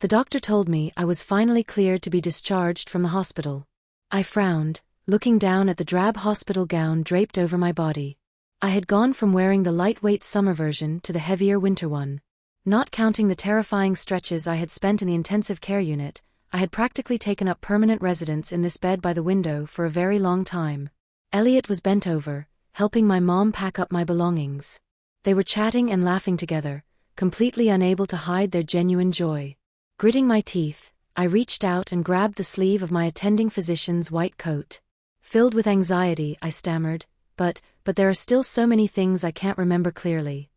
The doctor told me I was finally cleared to be discharged from the hospital. I frowned, looking down at the drab hospital gown draped over my body. I had gone from wearing the lightweight summer version to the heavier winter one. Not counting the terrifying stretches I had spent in the intensive care unit, I had practically taken up permanent residence in this bed by the window for a very long time. Elliot was bent over, helping my mom pack up my belongings. They were chatting and laughing together, completely unable to hide their genuine joy. Gritting my teeth, I reached out and grabbed the sleeve of my attending physician's white coat. Filled with anxiety, I stammered, but there are still so many things I can't remember clearly.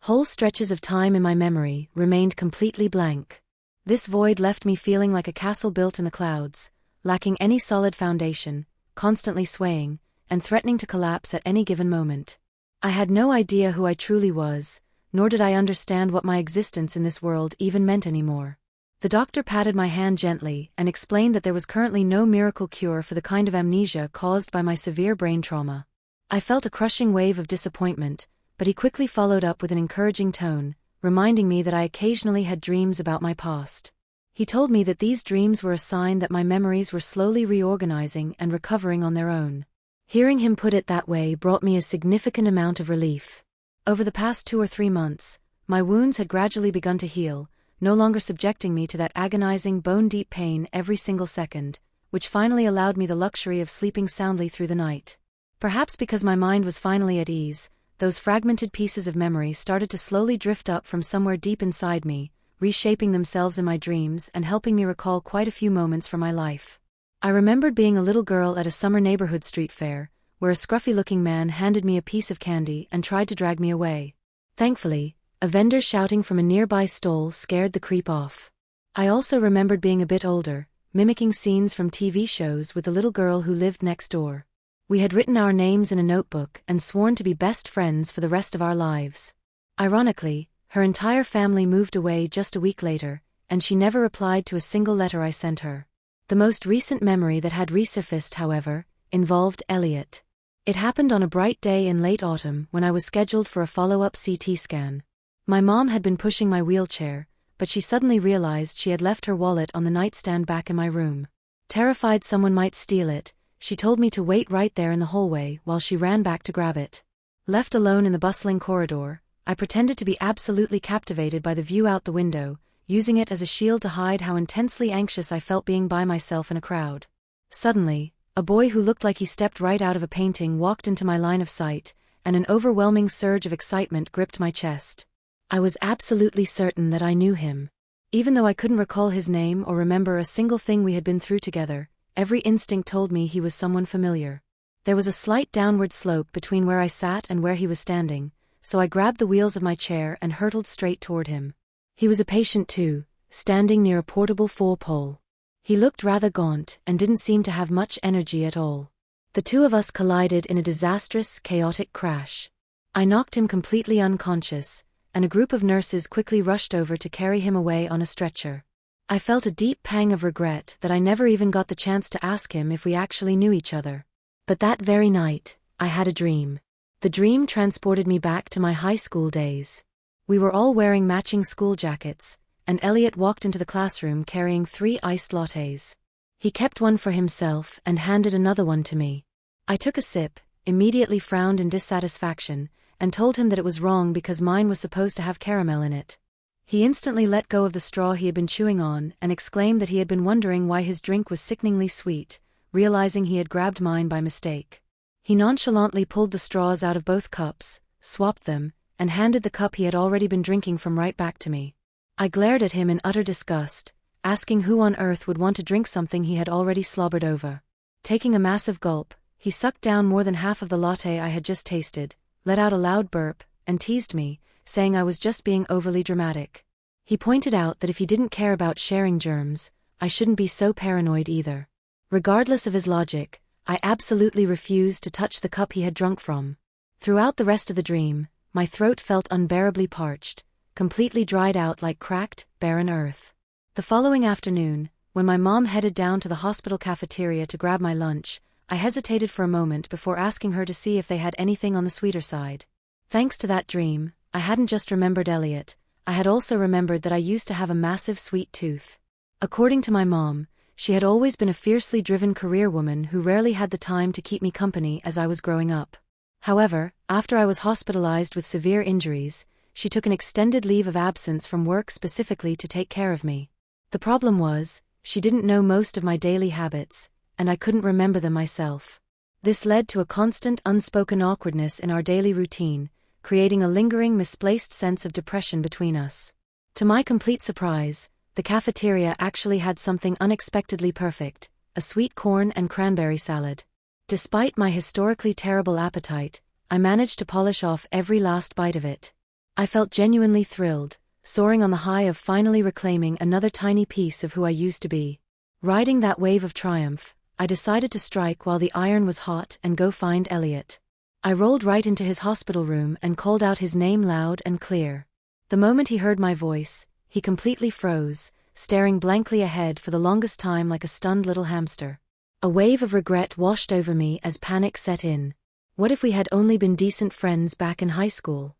Whole stretches of time in my memory remained completely blank. This void left me feeling like a castle built in the clouds, lacking any solid foundation, constantly swaying, and threatening to collapse at any given moment. I had no idea who I truly was, nor did I understand what my existence in this world even meant anymore. The doctor patted my hand gently and explained that there was currently no miracle cure for the kind of amnesia caused by my severe brain trauma. I felt a crushing wave of disappointment, but he quickly followed up with an encouraging tone, reminding me that I occasionally had dreams about my past. He told me that these dreams were a sign that my memories were slowly reorganizing and recovering on their own. Hearing him put it that way brought me a significant amount of relief. Over the past 2 or 3 months, my wounds had gradually begun to heal, no longer subjecting me to that agonizing bone-deep pain every single second, which finally allowed me the luxury of sleeping soundly through the night. Perhaps because my mind was finally at ease, those fragmented pieces of memory started to slowly drift up from somewhere deep inside me, reshaping themselves in my dreams and helping me recall quite a few moments from my life. I remembered being a little girl at a summer neighborhood street fair, where a scruffy-looking man handed me a piece of candy and tried to drag me away. Thankfully, a vendor shouting from a nearby stall scared the creep off. I also remembered being a bit older, mimicking scenes from TV shows with the little girl who lived next door. We had written our names in a notebook and sworn to be best friends for the rest of our lives. Ironically, her entire family moved away just a week later, and she never replied to a single letter I sent her. The most recent memory that had resurfaced, however, involved Elliot. It happened on a bright day in late autumn when I was scheduled for a follow-up CT scan. My mom had been pushing my wheelchair, but she suddenly realized she had left her wallet on the nightstand back in my room. Terrified someone might steal it, she told me to wait right there in the hallway while she ran back to grab it. Left alone in the bustling corridor, I pretended to be absolutely captivated by the view out the window, using it as a shield to hide how intensely anxious I felt being by myself in a crowd. Suddenly, a boy who looked like he stepped right out of a painting walked into my line of sight, and an overwhelming surge of excitement gripped my chest. I was absolutely certain that I knew him. Even though I couldn't recall his name or remember a single thing we had been through together, every instinct told me he was someone familiar. There was a slight downward slope between where I sat and where he was standing, so I grabbed the wheels of my chair and hurtled straight toward him. He was a patient too, standing near a portable 4-pole. He looked rather gaunt and didn't seem to have much energy at all. The two of us collided in a disastrous, chaotic crash. I knocked him completely unconscious, and a group of nurses quickly rushed over to carry him away on a stretcher. I felt a deep pang of regret that I never even got the chance to ask him if we actually knew each other. But that very night, I had a dream. The dream transported me back to my high school days. We were all wearing matching school jackets, and Elliot walked into the classroom carrying 3 iced lattes. He kept one for himself and handed another one to me. I took a sip, immediately frowned in dissatisfaction, and told him that it was wrong because mine was supposed to have caramel in it. He instantly let go of the straw he had been chewing on and exclaimed that he had been wondering why his drink was sickeningly sweet, realizing he had grabbed mine by mistake. He nonchalantly pulled the straws out of both cups, swapped them, and handed the cup he had already been drinking from right back to me. I glared at him in utter disgust, asking who on earth would want to drink something he had already slobbered over. Taking a massive gulp, he sucked down more than half of the latte I had just tasted, let out a loud burp, and teased me, saying I was just being overly dramatic. He pointed out that if he didn't care about sharing germs, I shouldn't be so paranoid either. Regardless of his logic, I absolutely refused to touch the cup he had drunk from. Throughout the rest of the dream, my throat felt unbearably parched, completely dried out like cracked, barren earth. The following afternoon, when my mom headed down to the hospital cafeteria to grab my lunch, I hesitated for a moment before asking her to see if they had anything on the sweeter side. Thanks to that dream, I hadn't just remembered Elliot, I had also remembered that I used to have a massive sweet tooth. According to my mom, she had always been a fiercely driven career woman who rarely had the time to keep me company as I was growing up. However, after I was hospitalized with severe injuries, she took an extended leave of absence from work specifically to take care of me. The problem was, she didn't know most of my daily habits, and I couldn't remember them myself. This led to a constant unspoken awkwardness in our daily routine, creating a lingering misplaced sense of depression between us. To my complete surprise, the cafeteria actually had something unexpectedly perfect, a sweet corn and cranberry salad. Despite my historically terrible appetite, I managed to polish off every last bite of it. I felt genuinely thrilled, soaring on the high of finally reclaiming another tiny piece of who I used to be. Riding that wave of triumph, I decided to strike while the iron was hot and go find Elliot. I rolled right into his hospital room and called out his name loud and clear. The moment he heard my voice, he completely froze, staring blankly ahead for the longest time like a stunned little hamster. A wave of regret washed over me as panic set in. What if we had only been decent friends back in high school?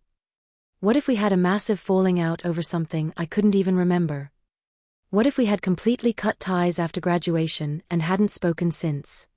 What if we had a massive falling out over something I couldn't even remember? What if we had completely cut ties after graduation and hadn't spoken since?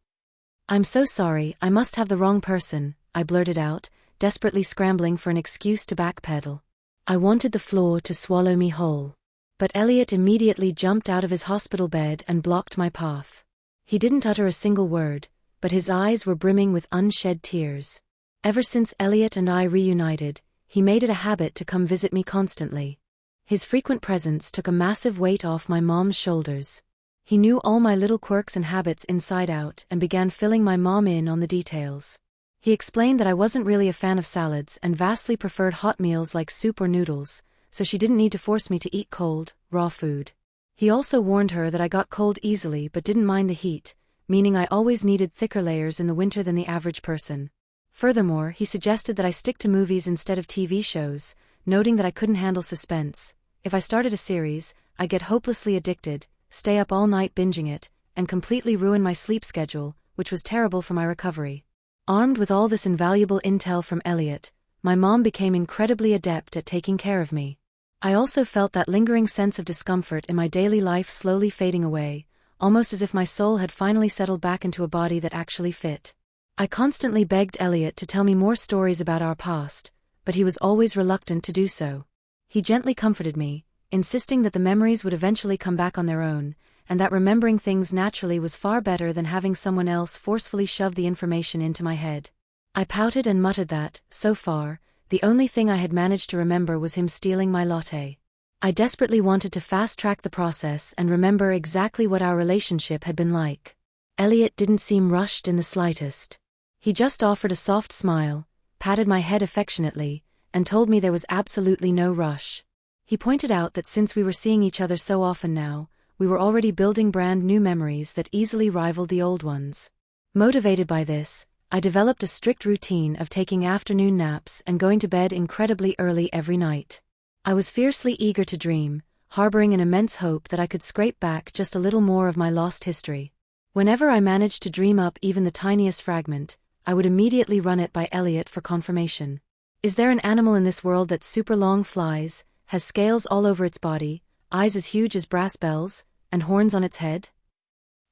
"I'm so sorry, I must have the wrong person," I blurted out, desperately scrambling for an excuse to backpedal. I wanted the floor to swallow me whole. But Elliot immediately jumped out of his hospital bed and blocked my path. He didn't utter a single word, but his eyes were brimming with unshed tears. Ever since Elliot and I reunited, he made it a habit to come visit me constantly. His frequent presence took a massive weight off my mom's shoulders. He knew all my little quirks and habits inside out and began filling my mom in on the details. He explained that I wasn't really a fan of salads and vastly preferred hot meals like soup or noodles, so she didn't need to force me to eat cold, raw food. He also warned her that I got cold easily but didn't mind the heat, meaning I always needed thicker layers in the winter than the average person. Furthermore, he suggested that I stick to movies instead of TV shows, noting that I couldn't handle suspense. If I started a series, I'd get hopelessly addicted, stay up all night binging it, and completely ruin my sleep schedule, which was terrible for my recovery. Armed with all this invaluable intel from Elliot, my mom became incredibly adept at taking care of me. I also felt that lingering sense of discomfort in my daily life slowly fading away, almost as if my soul had finally settled back into a body that actually fit. I constantly begged Elliot to tell me more stories about our past, but he was always reluctant to do so. He gently comforted me, insisting that the memories would eventually come back on their own, and that remembering things naturally was far better than having someone else forcefully shove the information into my head. I pouted and muttered that, so far, the only thing I had managed to remember was him stealing my latte. I desperately wanted to fast-track the process and remember exactly what our relationship had been like. Elliot didn't seem rushed in the slightest. He just offered a soft smile, patted my head affectionately, and told me there was absolutely no rush. He pointed out that since we were seeing each other so often now, we were already building brand new memories that easily rivaled the old ones. Motivated by this, I developed a strict routine of taking afternoon naps and going to bed incredibly early every night. I was fiercely eager to dream, harboring an immense hope that I could scrape back just a little more of my lost history. Whenever I managed to dream up even the tiniest fragment, I would immediately run it by Elliot for confirmation. Is there an animal in this world that super long flies, has scales all over its body, eyes as huge as brass bells, and horns on its head?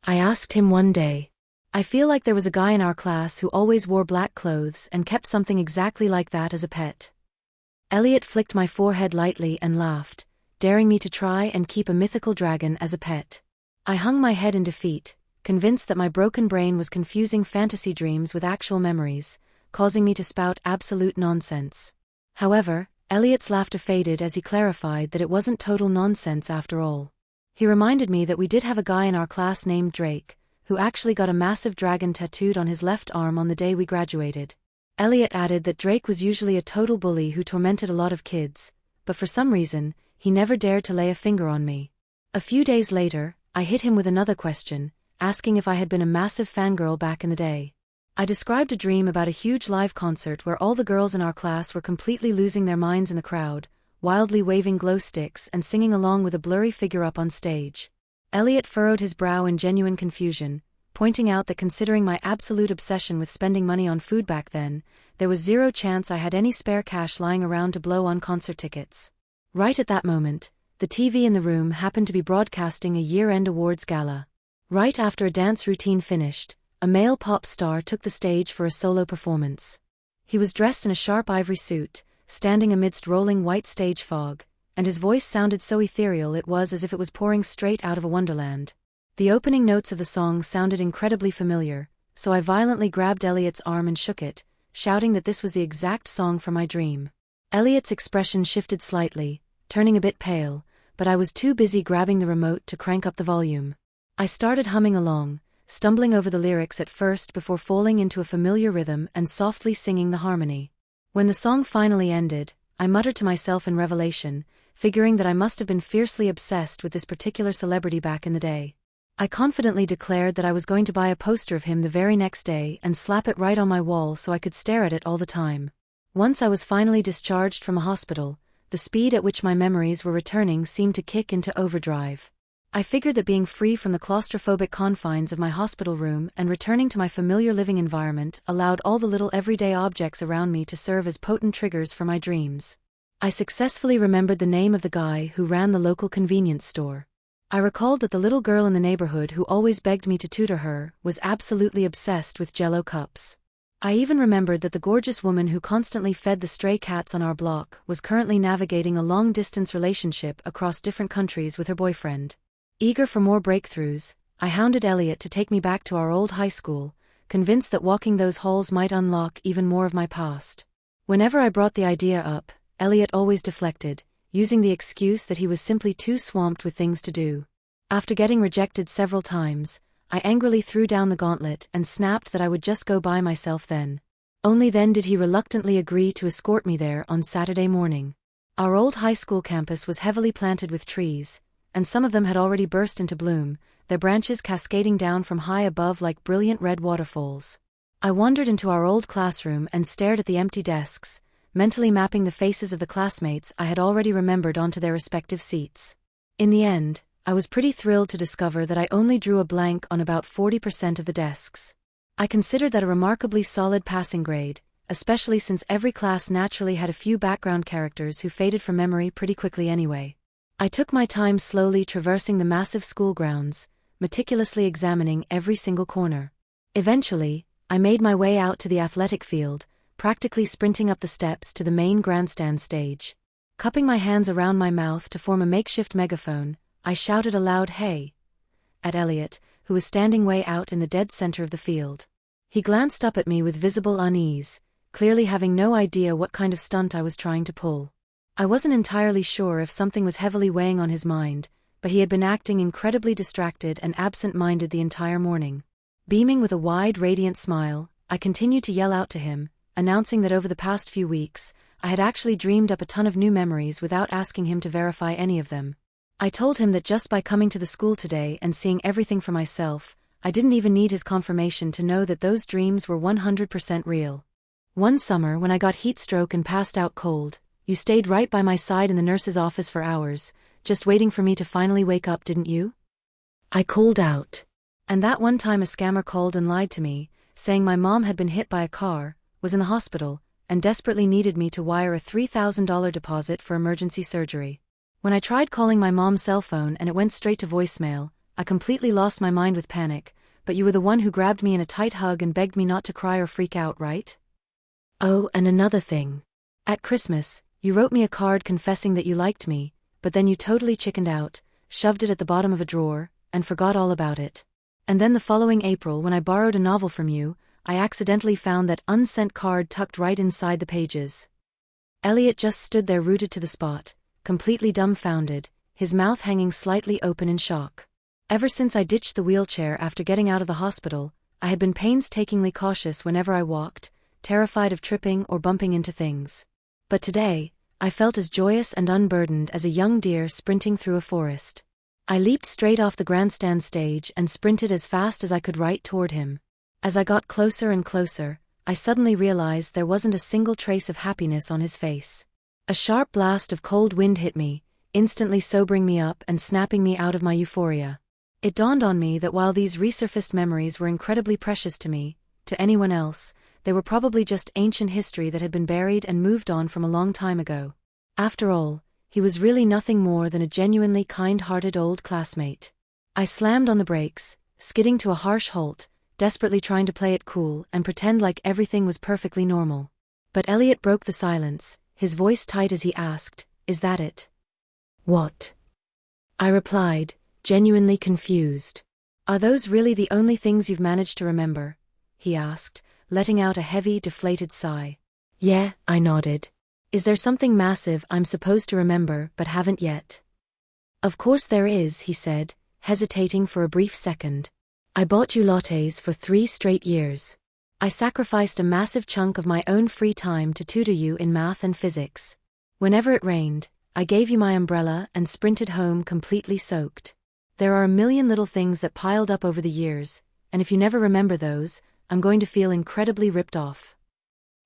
I asked him one day. I feel like there was a guy in our class who always wore black clothes and kept something exactly like that as a pet. Elliot flicked my forehead lightly and laughed, daring me to try and keep a mythical dragon as a pet. I hung my head in defeat, convinced that my broken brain was confusing fantasy dreams with actual memories, causing me to spout absolute nonsense. However, Elliot's laughter faded as he clarified that it wasn't total nonsense after all. He reminded me that we did have a guy in our class named Drake, who actually got a massive dragon tattooed on his left arm on the day we graduated. Elliot added that Drake was usually a total bully who tormented a lot of kids, but for some reason, he never dared to lay a finger on me. A few days later, I hit him with another question, asking if I had been a massive fangirl back in the day. I described a dream about a huge live concert where all the girls in our class were completely losing their minds in the crowd, wildly waving glow sticks and singing along with a blurry figure up on stage. Elliot furrowed his brow in genuine confusion, pointing out that considering my absolute obsession with spending money on food back then, there was zero chance I had any spare cash lying around to blow on concert tickets. Right at that moment, the TV in the room happened to be broadcasting a year-end awards gala. Right after a dance routine finished, a male pop star took the stage for a solo performance. He was dressed in a sharp ivory suit, standing amidst rolling white stage fog, and his voice sounded so ethereal it was as if it was pouring straight out of a wonderland. The opening notes of the song sounded incredibly familiar, so I violently grabbed Elliot's arm and shook it, shouting that this was the exact song from my dream. Elliot's expression shifted slightly, turning a bit pale, but I was too busy grabbing the remote to crank up the volume. I started humming along, stumbling over the lyrics at first before falling into a familiar rhythm and softly singing the harmony. When the song finally ended, I muttered to myself in revelation, figuring that I must have been fiercely obsessed with this particular celebrity back in the day. I confidently declared that I was going to buy a poster of him the very next day and slap it right on my wall so I could stare at it all the time. Once I was finally discharged from a hospital, the speed at which my memories were returning seemed to kick into overdrive. I figured that being free from the claustrophobic confines of my hospital room and returning to my familiar living environment allowed all the little everyday objects around me to serve as potent triggers for my dreams. I successfully remembered the name of the guy who ran the local convenience store. I recalled that the little girl in the neighborhood who always begged me to tutor her was absolutely obsessed with Jell-O cups. I even remembered that the gorgeous woman who constantly fed the stray cats on our block was currently navigating a long-distance relationship across different countries with her boyfriend. Eager for more breakthroughs, I hounded Elliot to take me back to our old high school, convinced that walking those halls might unlock even more of my past. Whenever I brought the idea up, Elliot always deflected, using the excuse that he was simply too swamped with things to do. After getting rejected several times, I angrily threw down the gauntlet and snapped that I would just go by myself then. Only then did he reluctantly agree to escort me there on Saturday morning. Our old high school campus was heavily planted with trees, and some of them had already burst into bloom, their branches cascading down from high above like brilliant red waterfalls. I wandered into our old classroom and stared at the empty desks, mentally mapping the faces of the classmates I had already remembered onto their respective seats. In the end, I was pretty thrilled to discover that I only drew a blank on about 40% of the desks. I considered that a remarkably solid passing grade, especially since every class naturally had a few background characters who faded from memory pretty quickly anyway. I took my time slowly traversing the massive school grounds, meticulously examining every single corner. Eventually, I made my way out to the athletic field, practically sprinting up the steps to the main grandstand stage. Cupping my hands around my mouth to form a makeshift megaphone, I shouted a loud "Hey!" at Elliot, who was standing way out in the dead center of the field. He glanced up at me with visible unease, clearly having no idea what kind of stunt I was trying to pull. I wasn't entirely sure if something was heavily weighing on his mind, but he had been acting incredibly distracted and absent-minded the entire morning. Beaming with a wide, radiant smile, I continued to yell out to him, announcing that over the past few weeks, I had actually dreamed up a ton of new memories without asking him to verify any of them. I told him that just by coming to the school today and seeing everything for myself, I didn't even need his confirmation to know that those dreams were 100% real. One summer when I got heat stroke and passed out cold, you stayed right by my side in the nurse's office for hours, just waiting for me to finally wake up, didn't you? I called out. And that one time a scammer called and lied to me, saying my mom had been hit by a car, was in the hospital, and desperately needed me to wire a $3,000 deposit for emergency surgery. When I tried calling my mom's cell phone and it went straight to voicemail, I completely lost my mind with panic, but you were the one who grabbed me in a tight hug and begged me not to cry or freak out, right? Oh, and another thing. At Christmas, you wrote me a card confessing that you liked me, but then you totally chickened out, shoved it at the bottom of a drawer, and forgot all about it. And then the following April when I borrowed a novel from you, I accidentally found that unsent card tucked right inside the pages. Elliot just stood there rooted to the spot, completely dumbfounded, his mouth hanging slightly open in shock. Ever since I ditched the wheelchair after getting out of the hospital, I had been painstakingly cautious whenever I walked, terrified of tripping or bumping into things. But today, I felt as joyous and unburdened as a young deer sprinting through a forest. I leaped straight off the grandstand stage and sprinted as fast as I could right toward him. As I got closer and closer, I suddenly realized there wasn't a single trace of happiness on his face. A sharp blast of cold wind hit me, instantly sobering me up and snapping me out of my euphoria. It dawned on me that while these resurfaced memories were incredibly precious to me, to anyone else, they were probably just ancient history that had been buried and moved on from a long time ago. After all, He was really nothing more than a genuinely kind-hearted old classmate. I slammed on the brakes, skidding to a harsh halt, desperately trying to play it cool and pretend like everything was perfectly normal. But Elliot broke the silence, his voice tight as he asked, "Is that it?" "What?" I replied, genuinely confused. "Are those really the only things you've managed to remember?" he asked, letting out a heavy, deflated sigh. "Yeah," I nodded. "Is there something massive I'm supposed to remember but haven't yet?" "Of course there is," he said, hesitating for a brief second. "I bought you lattes for 3 straight years. I sacrificed a massive chunk of my own free time to tutor you in math and physics. Whenever it rained, I gave you my umbrella and sprinted home completely soaked. There are a million little things that piled up over the years, and if you never remember those, I'm going to feel incredibly ripped off."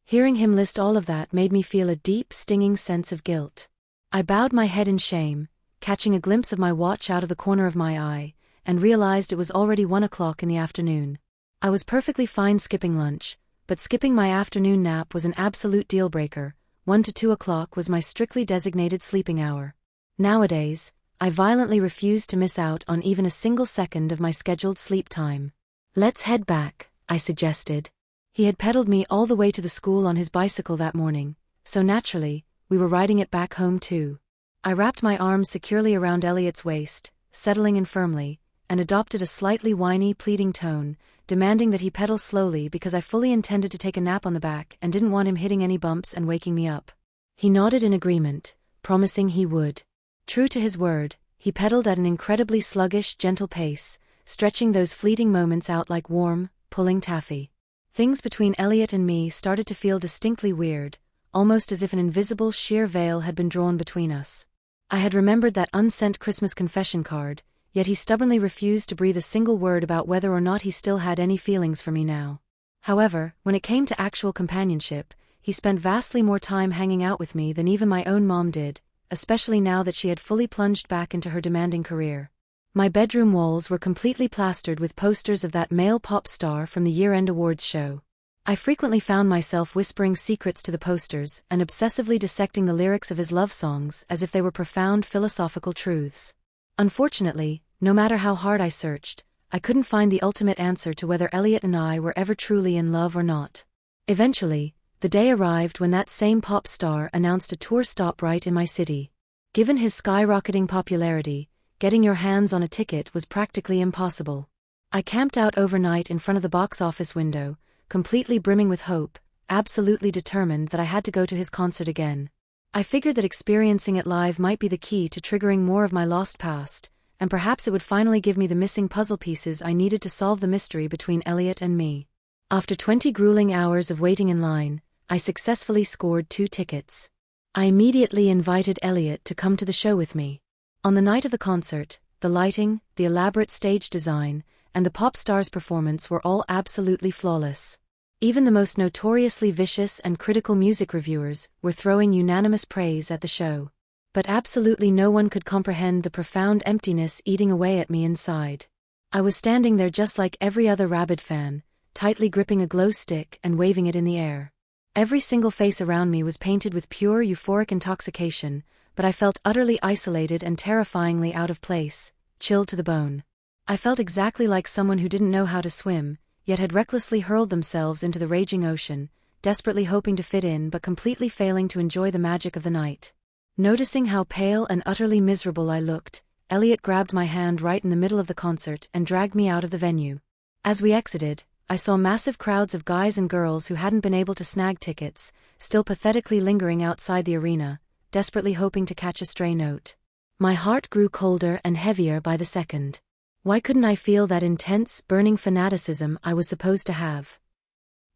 Hearing him list all of that made me feel a deep, stinging sense of guilt. I bowed my head in shame, catching a glimpse of my watch out of the corner of my eye, and realized it was already 1 o'clock in the afternoon. I was perfectly fine skipping lunch, but skipping my afternoon nap was an absolute deal-breaker. 1 to 2 o'clock was my strictly designated sleeping hour. Nowadays, I violently refused to miss out on even a single second of my scheduled sleep time. "Let's head back," I suggested. He had pedaled me all the way to the school on his bicycle that morning, so naturally, we were riding it back home too. I wrapped my arms securely around Elliot's waist, settling in firmly, and adopted a slightly whiny, pleading tone, demanding that he pedal slowly because I fully intended to take a nap on the back and didn't want him hitting any bumps and waking me up. He nodded in agreement, promising he would. True to his word, he pedaled at an incredibly sluggish, gentle pace, stretching those fleeting moments out like warm, pulling taffy. Things between Elliot and me started to feel distinctly weird, almost as if an invisible sheer veil had been drawn between us. I had remembered that unsent Christmas confession card, yet he stubbornly refused to breathe a single word about whether or not he still had any feelings for me now. However, when it came to actual companionship, he spent vastly more time hanging out with me than even my own mom did, especially now that she had fully plunged back into her demanding career. My bedroom walls were completely plastered with posters of that male pop star from the year-end awards show. I frequently found myself whispering secrets to the posters and obsessively dissecting the lyrics of his love songs as if they were profound philosophical truths. Unfortunately, no matter how hard I searched, I couldn't find the ultimate answer to whether Elliot and I were ever truly in love or not. Eventually, the day arrived when that same pop star announced a tour stop right in my city. Given his skyrocketing popularity, getting your hands on a ticket was practically impossible. I camped out overnight in front of the box office window, completely brimming with hope, absolutely determined that I had to go to his concert again. I figured that experiencing it live might be the key to triggering more of my lost past, and perhaps it would finally give me the missing puzzle pieces I needed to solve the mystery between Elliot and me. After 20 grueling hours of waiting in line, I successfully scored 2 tickets. I immediately invited Elliot to come to the show with me. On the night of the concert, the lighting, the elaborate stage design, and the pop star's performance were all absolutely flawless. Even the most notoriously vicious and critical music reviewers were throwing unanimous praise at the show. But absolutely no one could comprehend the profound emptiness eating away at me inside. I was standing there just like every other rabid fan, tightly gripping a glow stick and waving it in the air. Every single face around me was painted with pure euphoric intoxication, but I felt utterly isolated and terrifyingly out of place, chilled to the bone. I felt exactly like someone who didn't know how to swim, yet had recklessly hurled themselves into the raging ocean, desperately hoping to fit in but completely failing to enjoy the magic of the night. Noticing how pale and utterly miserable I looked, Elliot grabbed my hand right in the middle of the concert and dragged me out of the venue. As we exited, I saw massive crowds of guys and girls who hadn't been able to snag tickets, still pathetically lingering outside the arena, desperately hoping to catch a stray note. My heart grew colder and heavier by the second. Why couldn't I feel that intense, burning fanaticism I was supposed to have?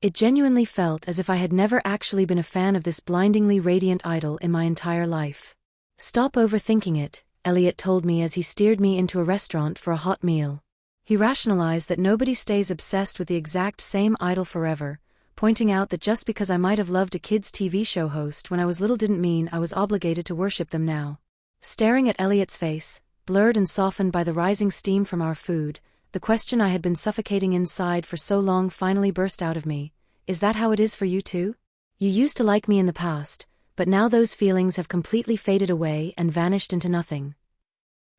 It genuinely felt as if I had never actually been a fan of this blindingly radiant idol in my entire life. "Stop overthinking it," Elliot told me as he steered me into a restaurant for a hot meal. He rationalized that nobody stays obsessed with the exact same idol forever, pointing out that just because I might have loved a kids' TV show host when I was little didn't mean I was obligated to worship them now. Staring at Elliot's face, blurred and softened by the rising steam from our food, the question I had been suffocating inside for so long finally burst out of me. "Is that how it is for you too? You used to like me in the past, but now those feelings have completely faded away and vanished into nothing.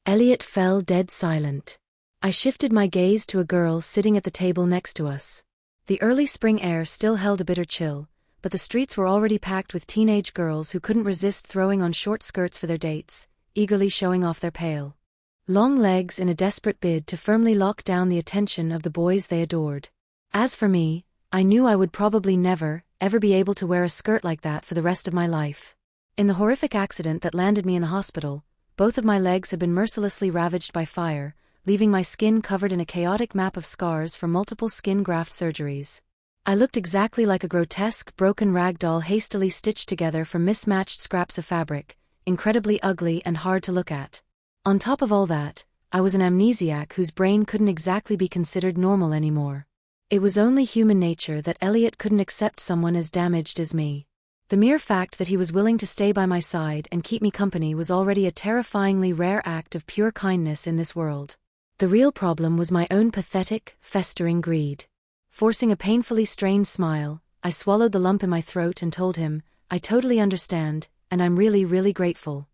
Elliot fell dead silent. I shifted my gaze to a girl sitting at the table next to us. The early spring air still held a bitter chill, but the streets were already packed with teenage girls who couldn't resist throwing on short skirts for their dates, eagerly showing off their pale long legs in a desperate bid to firmly lock down the attention of the boys they adored. As for me, I knew I would probably never, ever be able to wear a skirt like that for the rest of my life. In the horrific accident that landed me in the hospital, both of my legs had been mercilessly ravaged by fire, leaving my skin covered in a chaotic map of scars from multiple skin graft surgeries. I looked exactly like a grotesque, broken rag doll hastily stitched together from mismatched scraps of fabric, incredibly ugly and hard to look at. On top of all that, I was an amnesiac whose brain couldn't exactly be considered normal anymore. It was only human nature that Elliot couldn't accept someone as damaged as me. The mere fact that he was willing to stay by my side and keep me company was already a terrifyingly rare act of pure kindness in this world. The real problem was my own pathetic, festering greed. Forcing a painfully strained smile, I swallowed the lump in my throat and told him, "I totally understand, and I'm really, really grateful."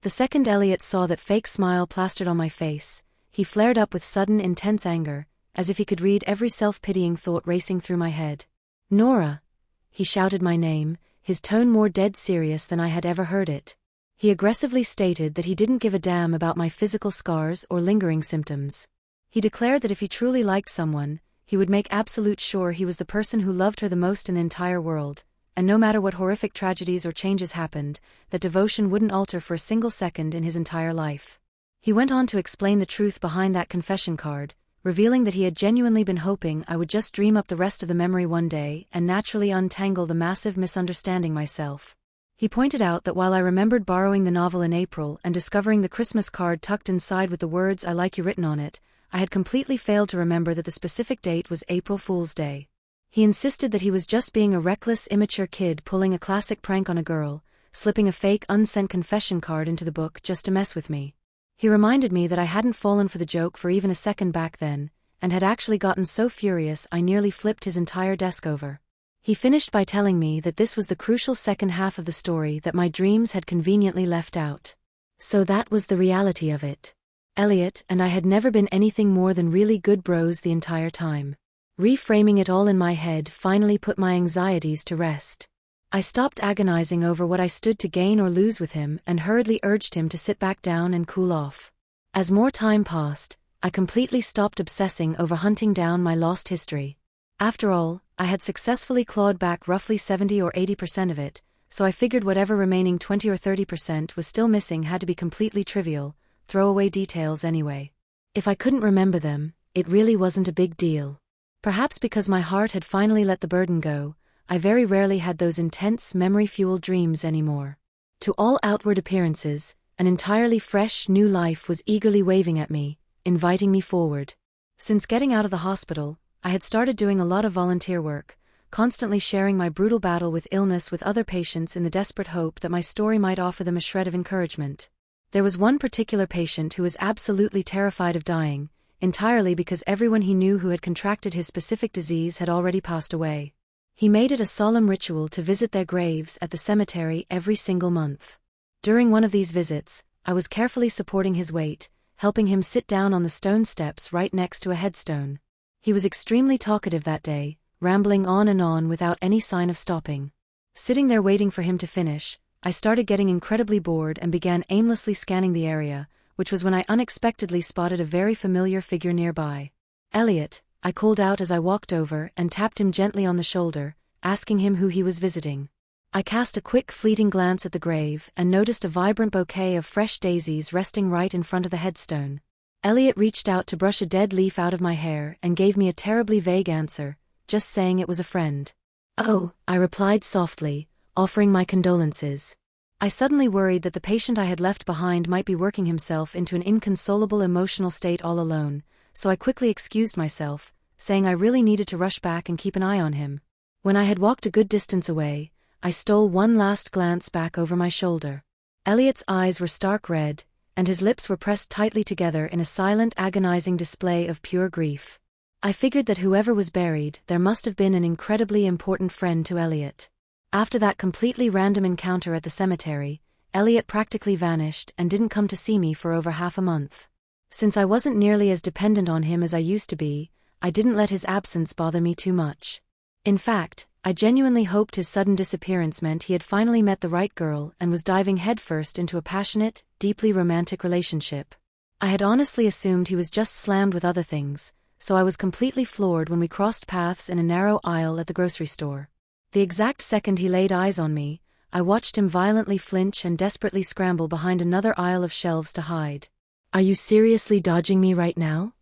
The second Elliot saw that fake smile plastered on my face, he flared up with sudden, intense anger, as if he could read every self-pitying thought racing through my head. "Nora!" He shouted my name, his tone more dead serious than I had ever heard it. He aggressively stated that he didn't give a damn about my physical scars or lingering symptoms. He declared that if he truly liked someone, he would make absolute sure he was the person who loved her the most in the entire world, and no matter what horrific tragedies or changes happened, that devotion wouldn't alter for a single second in his entire life. He went on to explain the truth behind that confession card, revealing that he had genuinely been hoping I would just dream up the rest of the memory one day and naturally untangle the massive misunderstanding myself. He pointed out that while I remembered borrowing the novel in April and discovering the Christmas card tucked inside with the words "I like you" written on it, I had completely failed to remember that the specific date was April Fool's Day. He insisted that he was just being a reckless, immature kid pulling a classic prank on a girl, slipping a fake, unsent confession card into the book just to mess with me. He reminded me that I hadn't fallen for the joke for even a second back then, and had actually gotten so furious I nearly flipped his entire desk over. He finished by telling me that this was the crucial second half of the story that my dreams had conveniently left out. So that was the reality of it. Elliot and I had never been anything more than really good bros the entire time. Reframing it all in my head finally put my anxieties to rest. I stopped agonizing over what I stood to gain or lose with him and hurriedly urged him to sit back down and cool off. As more time passed, I completely stopped obsessing over hunting down my lost history. After all, I had successfully clawed back roughly 70 or 80% of it, so I figured whatever remaining 20 or 30% was still missing had to be completely trivial, throwaway details anyway. If I couldn't remember them, it really wasn't a big deal. Perhaps because my heart had finally let the burden go, I very rarely had those intense, memory-fueled dreams anymore. To all outward appearances, an entirely fresh, new life was eagerly waving at me, inviting me forward. Since getting out of the hospital, I had started doing a lot of volunteer work, constantly sharing my brutal battle with illness with other patients in the desperate hope that my story might offer them a shred of encouragement. There was one particular patient who was absolutely terrified of dying, entirely because everyone he knew who had contracted his specific disease had already passed away. He made it a solemn ritual to visit their graves at the cemetery every single month. During one of these visits, I was carefully supporting his weight, helping him sit down on the stone steps right next to a headstone. He was extremely talkative that day, rambling on and on without any sign of stopping. Sitting there waiting for him to finish, I started getting incredibly bored and began aimlessly scanning the area, which was when I unexpectedly spotted a very familiar figure nearby. "Elliot," I called out as I walked over and tapped him gently on the shoulder, asking him who he was visiting. I cast a quick, fleeting glance at the grave and noticed a vibrant bouquet of fresh daisies resting right in front of the headstone. Elliot reached out to brush a dead leaf out of my hair and gave me a terribly vague answer, just saying it was a friend. "Oh," I replied softly, offering my condolences. I suddenly worried that the patient I had left behind might be working himself into an inconsolable emotional state all alone, so I quickly excused myself, saying I really needed to rush back and keep an eye on him. When I had walked a good distance away, I stole one last glance back over my shoulder. Elliot's eyes were stark red, and his lips were pressed tightly together in a silent, agonizing display of pure grief. I figured that whoever was buried there must have been an incredibly important friend to Elliot. After that completely random encounter at the cemetery, Elliot practically vanished and didn't come to see me for over half a month. Since I wasn't nearly as dependent on him as I used to be, I didn't let his absence bother me too much. In fact, I genuinely hoped his sudden disappearance meant he had finally met the right girl and was diving headfirst into a passionate, deeply romantic relationship. I had honestly assumed he was just slammed with other things, so I was completely floored when we crossed paths in a narrow aisle at the grocery store. The exact second he laid eyes on me, I watched him violently flinch and desperately scramble behind another aisle of shelves to hide. "Are you seriously dodging me right now?"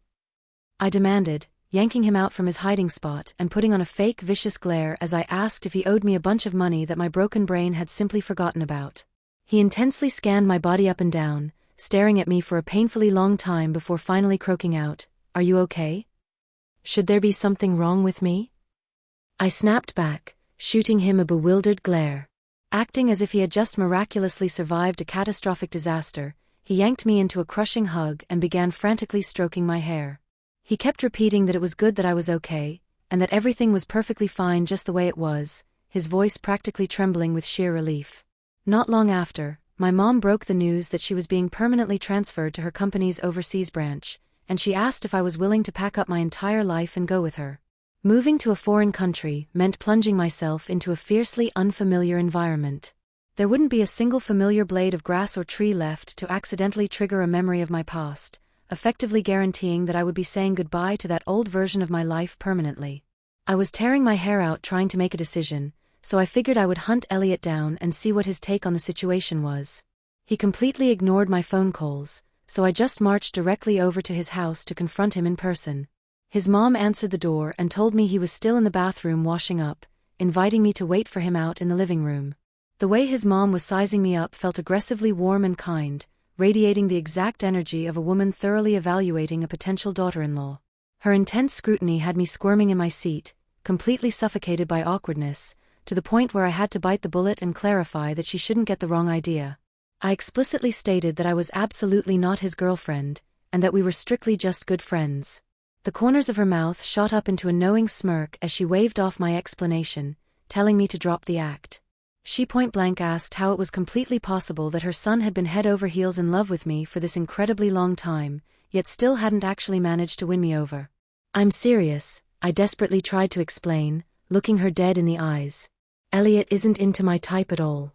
I demanded, yanking him out from his hiding spot and putting on a fake vicious glare as I asked if he owed me a bunch of money that my broken brain had simply forgotten about. He intensely scanned my body up and down, staring at me for a painfully long time before finally croaking out, "Are you okay? Should there be something wrong with me?" I snapped back, shooting him a bewildered glare. Acting as if he had just miraculously survived a catastrophic disaster, he yanked me into a crushing hug and began frantically stroking my hair. He kept repeating that it was good that I was okay, and that everything was perfectly fine just the way it was, his voice practically trembling with sheer relief. Not long after, my mom broke the news that she was being permanently transferred to her company's overseas branch, and she asked if I was willing to pack up my entire life and go with her. Moving to a foreign country meant plunging myself into a fiercely unfamiliar environment. There wouldn't be a single familiar blade of grass or tree left to accidentally trigger a memory of my past, effectively guaranteeing that I would be saying goodbye to that old version of my life permanently. I was tearing my hair out trying to make a decision, so I figured I would hunt Elliot down and see what his take on the situation was. He completely ignored my phone calls, so I just marched directly over to his house to confront him in person. His mom answered the door and told me he was still in the bathroom washing up, inviting me to wait for him out in the living room. The way his mom was sizing me up felt aggressively warm and kind, radiating the exact energy of a woman thoroughly evaluating a potential daughter-in-law. Her intense scrutiny had me squirming in my seat, completely suffocated by awkwardness, to the point where I had to bite the bullet and clarify that she shouldn't get the wrong idea. I explicitly stated that I was absolutely not his girlfriend, and that we were strictly just good friends. The corners of her mouth shot up into a knowing smirk as she waved off my explanation, telling me to drop the act. She point-blank asked how it was completely possible that her son had been head over heels in love with me for this incredibly long time, yet still hadn't actually managed to win me over. "I'm serious," I desperately tried to explain, looking her dead in the eyes. "Elliot isn't into my type at all."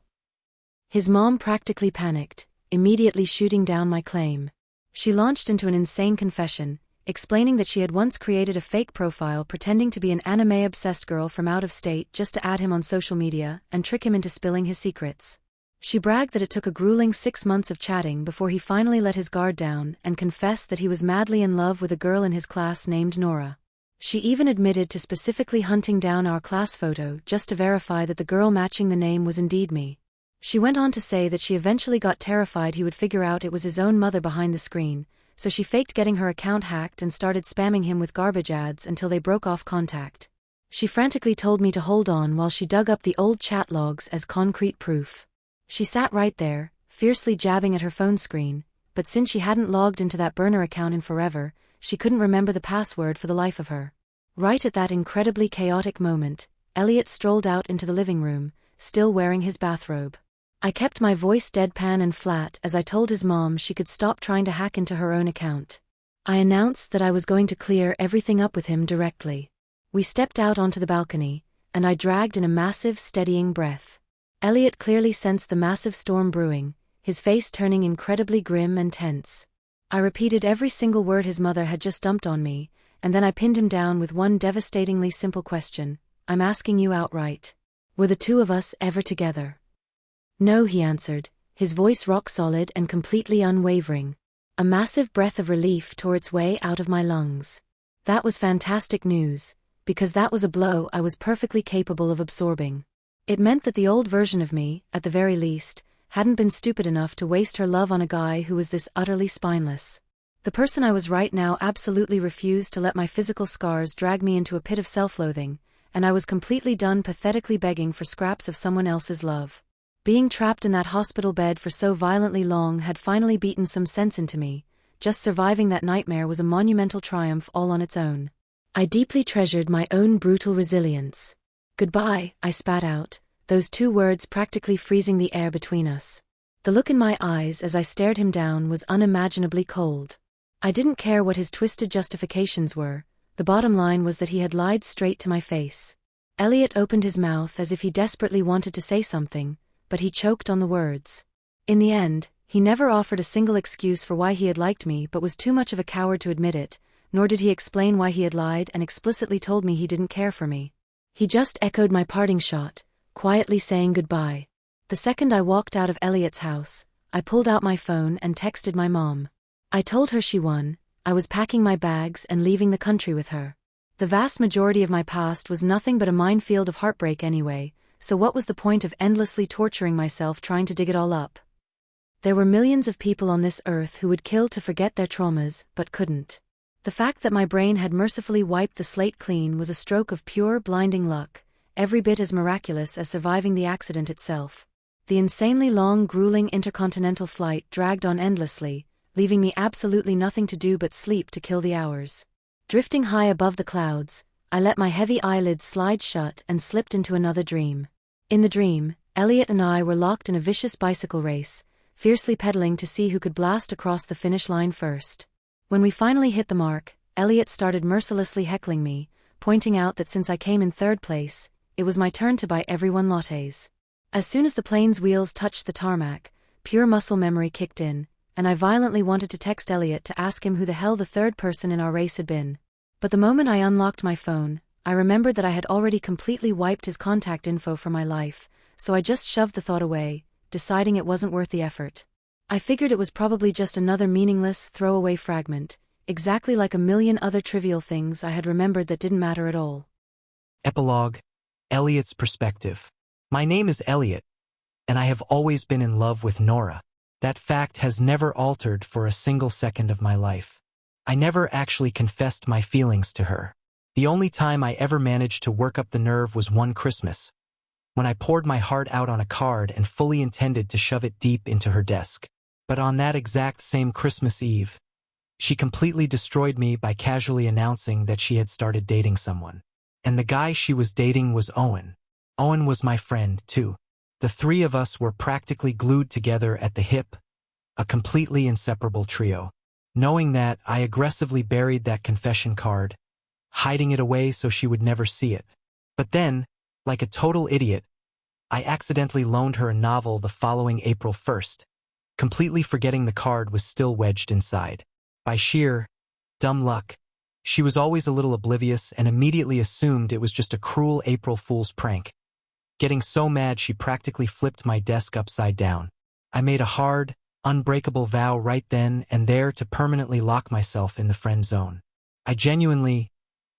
His mom practically panicked, immediately shooting down my claim. She launched into an insane confession, explaining that she had once created a fake profile pretending to be an anime-obsessed girl from out of state just to add him on social media and trick him into spilling his secrets. She bragged that it took a grueling 6 months of chatting before he finally let his guard down and confessed that he was madly in love with a girl in his class named Nora. She even admitted to specifically hunting down our class photo just to verify that the girl matching the name was indeed me. She went on to say that she eventually got terrified he would figure out it was his own mother behind the screen, so she faked getting her account hacked and started spamming him with garbage ads until they broke off contact. She frantically told me to hold on while she dug up the old chat logs as concrete proof. She sat right there, fiercely jabbing at her phone screen, but since she hadn't logged into that burner account in forever, she couldn't remember the password for the life of her. Right at that incredibly chaotic moment, Elliot strolled out into the living room, still wearing his bathrobe. I kept my voice deadpan and flat as I told his mom she could stop trying to hack into her own account. I announced that I was going to clear everything up with him directly. We stepped out onto the balcony, and I dragged in a massive, steadying breath. Elliot clearly sensed the massive storm brewing, his face turning incredibly grim and tense. I repeated every single word his mother had just dumped on me, and then I pinned him down with one devastatingly simple question. "I'm asking you outright. Were the two of us ever together?" "No," he answered, his voice rock solid and completely unwavering. A massive breath of relief tore its way out of my lungs. That was fantastic news, because that was a blow I was perfectly capable of absorbing. It meant that the old version of me, at the very least, hadn't been stupid enough to waste her love on a guy who was this utterly spineless. The person I was right now absolutely refused to let my physical scars drag me into a pit of self-loathing, and I was completely done pathetically begging for scraps of someone else's love. Being trapped in that hospital bed for so violently long had finally beaten some sense into me. Just surviving that nightmare was a monumental triumph all on its own. I deeply treasured my own brutal resilience. "Goodbye," I spat out, those two words practically freezing the air between us. The look in my eyes as I stared him down was unimaginably cold. I didn't care what his twisted justifications were, the bottom line was that he had lied straight to my face. Elliot opened his mouth as if he desperately wanted to say something, but he choked on the words. In the end, he never offered a single excuse for why he had liked me but was too much of a coward to admit it, nor did he explain why he had lied and explicitly told me he didn't care for me. He just echoed my parting shot, quietly saying goodbye. The second I walked out of Elliot's house, I pulled out my phone and texted my mom. I told her she won, I was packing my bags and leaving the country with her. The vast majority of my past was nothing but a minefield of heartbreak anyway, so what was the point of endlessly torturing myself trying to dig it all up? There were millions of people on this earth who would kill to forget their traumas, but couldn't. The fact that my brain had mercifully wiped the slate clean was a stroke of pure, blinding luck, every bit as miraculous as surviving the accident itself. The insanely long, grueling intercontinental flight dragged on endlessly, leaving me absolutely nothing to do but sleep to kill the hours. Drifting high above the clouds, I let my heavy eyelids slide shut and slipped into another dream. In the dream, Elliot and I were locked in a vicious bicycle race, fiercely pedaling to see who could blast across the finish line first. When we finally hit the mark, Elliot started mercilessly heckling me, pointing out that since I came in third place, it was my turn to buy everyone lattes. As soon as the plane's wheels touched the tarmac, pure muscle memory kicked in, and I violently wanted to text Elliot to ask him who the hell the third person in our race had been. But the moment I unlocked my phone, I remembered that I had already completely wiped his contact info from my life, so I just shoved the thought away, deciding it wasn't worth the effort. I figured it was probably just another meaningless, throwaway fragment, exactly like a million other trivial things I had remembered that didn't matter at all. Epilogue: Elliot's perspective. My name is Elliot, and I have always been in love with Nora. That fact has never altered for a single second of my life. I never actually confessed my feelings to her. The only time I ever managed to work up the nerve was one Christmas, when I poured my heart out on a card and fully intended to shove it deep into her desk. But on that exact same Christmas Eve, she completely destroyed me by casually announcing that she had started dating someone. And the guy she was dating was Owen. Owen was my friend, too. The three of us were practically glued together at the hip, a completely inseparable trio. Knowing that, I aggressively buried that confession card, hiding it away so she would never see it. But then, like a total idiot, I accidentally loaned her a novel the following April 1st, completely forgetting the card was still wedged inside. By sheer, dumb luck, she was always a little oblivious and immediately assumed it was just a cruel April Fool's prank. Getting so mad she practically flipped my desk upside down. I made a hard, unbreakable vow right then and there to permanently lock myself in the friend zone. I genuinely,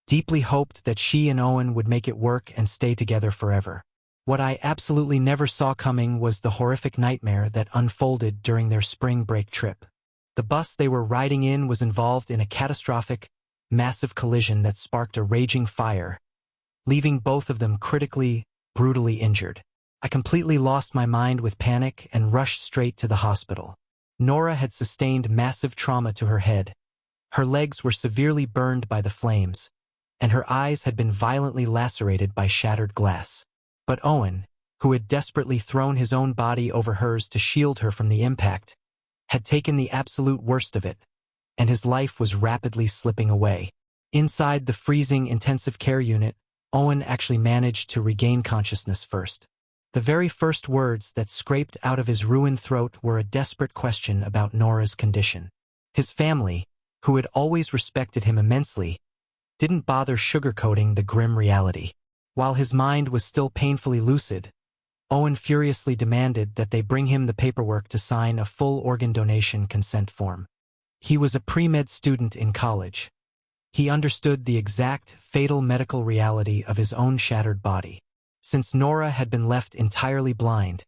deeply hoped that she and Owen would make it work and stay together forever. What I absolutely never saw coming was the horrific nightmare that unfolded during their spring break trip. The bus they were riding in was involved in a catastrophic, massive collision that sparked a raging fire, leaving both of them critically, brutally injured. I completely lost my mind with panic and rushed straight to the hospital. Nora had sustained massive trauma to her head. Her legs were severely burned by the flames, and her eyes had been violently lacerated by shattered glass. But Owen, who had desperately thrown his own body over hers to shield her from the impact, had taken the absolute worst of it, and his life was rapidly slipping away. Inside the freezing intensive care unit, Owen actually managed to regain consciousness first. The very first words that scraped out of his ruined throat were a desperate question about Nora's condition. His family, who had always respected him immensely, didn't bother sugarcoating the grim reality. While his mind was still painfully lucid, Owen furiously demanded that they bring him the paperwork to sign a full organ donation consent form. He was a pre-med student in college. He understood the exact, fatal medical reality of his own shattered body. Since Nora had been left entirely blind,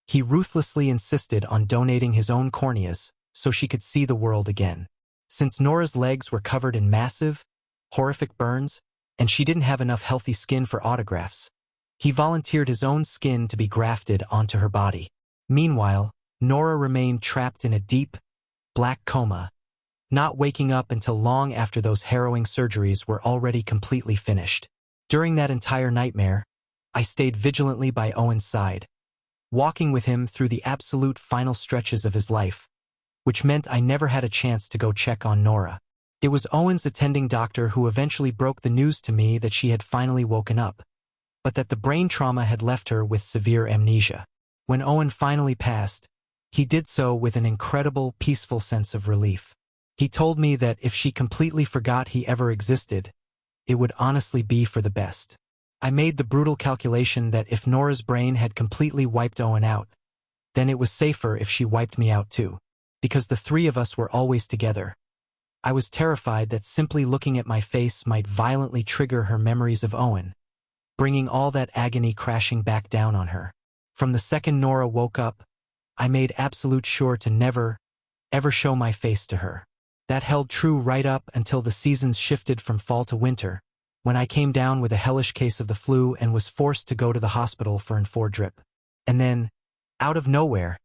he ruthlessly insisted on donating his own corneas so she could see the world again. Since Nora's legs were covered in massive, horrific burns, and she didn't have enough healthy skin for autographs, he volunteered his own skin to be grafted onto her body. Meanwhile, Nora remained trapped in a deep, black coma, not waking up until long after those harrowing surgeries were already completely finished. During that entire nightmare, I stayed vigilantly by Owen's side, walking with him through the absolute final stretches of his life, which meant I never had a chance to go check on Nora. It was Owen's attending doctor who eventually broke the news to me that she had finally woken up, but that the brain trauma had left her with severe amnesia. When Owen finally passed, he did so with an incredible, peaceful sense of relief. He told me that if she completely forgot he ever existed, it would honestly be for the best. I made the brutal calculation that if Nora's brain had completely wiped Owen out, then it was safer if she wiped me out too, because the three of us were always together. I was terrified that simply looking at my face might violently trigger her memories of Owen, bringing all that agony crashing back down on her. From the second Nora woke up, I made absolute sure to never, ever show my face to her. That held true right up until the seasons shifted from fall to winter, when I came down with a hellish case of the flu and was forced to go to the hospital for an 4-drip. And then, out of nowhere,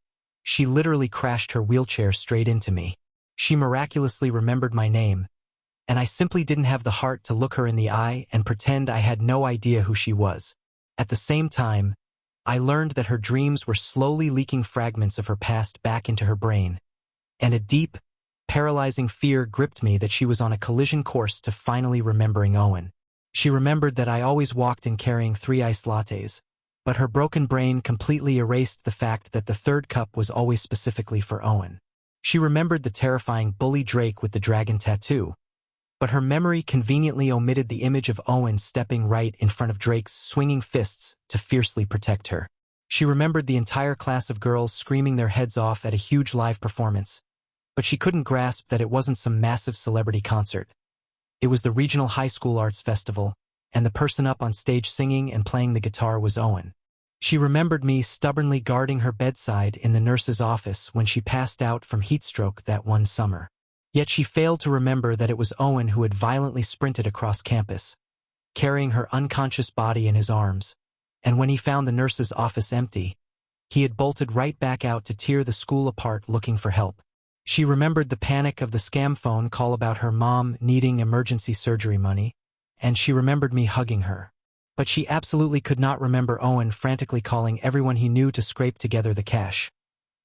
she literally crashed her wheelchair straight into me. She miraculously remembered my name, and I simply didn't have the heart to look her in the eye and pretend I had no idea who she was. At the same time, I learned that her dreams were slowly leaking fragments of her past back into her brain, and a deep, paralyzing fear gripped me that she was on a collision course to finally remembering Owen. She remembered that I always walked in carrying 3 iced lattes, but her broken brain completely erased the fact that the 3rd cup was always specifically for Owen. She remembered the terrifying bully Drake with the dragon tattoo, but her memory conveniently omitted the image of Owen stepping right in front of Drake's swinging fists to fiercely protect her. She remembered the entire class of girls screaming their heads off at a huge live performance, but she couldn't grasp that it wasn't some massive celebrity concert. It was the regional high school arts festival, and the person up on stage singing and playing the guitar was Owen. She remembered me stubbornly guarding her bedside in the nurse's office when she passed out from heatstroke that one summer. Yet she failed to remember that it was Owen who had violently sprinted across campus, carrying her unconscious body in his arms, and when he found the nurse's office empty, he had bolted right back out to tear the school apart looking for help. She remembered the panic of the scam phone call about her mom needing emergency surgery money, and she remembered me hugging her. But she absolutely could not remember Owen frantically calling everyone he knew to scrape together the cash,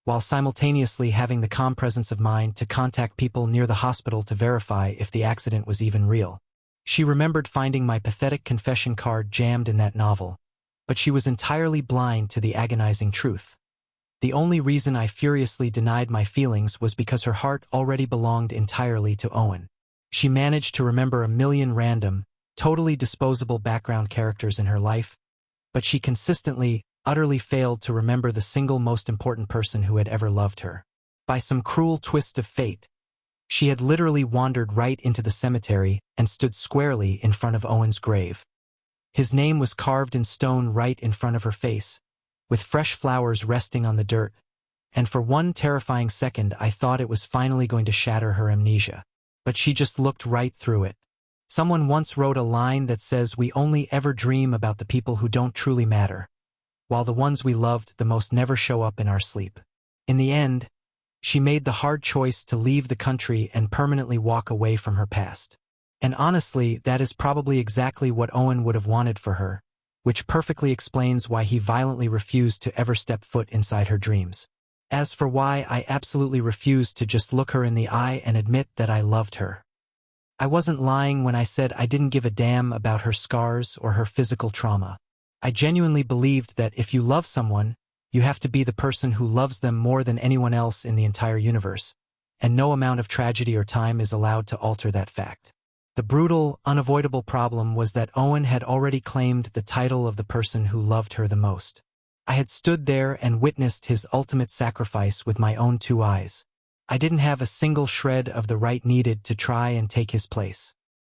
while simultaneously having the calm presence of mind to contact people near the hospital to verify if the accident was even real. She remembered finding my pathetic confession card jammed in that novel, but she was entirely blind to the agonizing truth. The only reason I furiously denied my feelings was because her heart already belonged entirely to Owen. She managed to remember a million random, totally disposable background characters in her life, but she consistently, utterly failed to remember the single most important person who had ever loved her. By some cruel twist of fate, she had literally wandered right into the cemetery and stood squarely in front of Owen's grave. His name was carved in stone right in front of her face, with fresh flowers resting on the dirt, and for one terrifying second I thought it was finally going to shatter her amnesia. But she just looked right through it. Someone once wrote a line that says we only ever dream about the people who don't truly matter, while the ones we loved the most never show up in our sleep. In the end, she made the hard choice to leave the country and permanently walk away from her past. And honestly, that is probably exactly what Owen would have wanted for her, which perfectly explains why he violently refused to ever step foot inside her dreams. As for why I absolutely refused to just look her in the eye and admit that I loved her, I wasn't lying when I said I didn't give a damn about her scars or her physical trauma. I genuinely believed that if you love someone, you have to be the person who loves them more than anyone else in the entire universe, and no amount of tragedy or time is allowed to alter that fact. The brutal, unavoidable problem was that Owen had already claimed the title of the person who loved her the most. I had stood there and witnessed his ultimate sacrifice with my own 2 eyes. I didn't have a single shred of the right needed to try and take his place.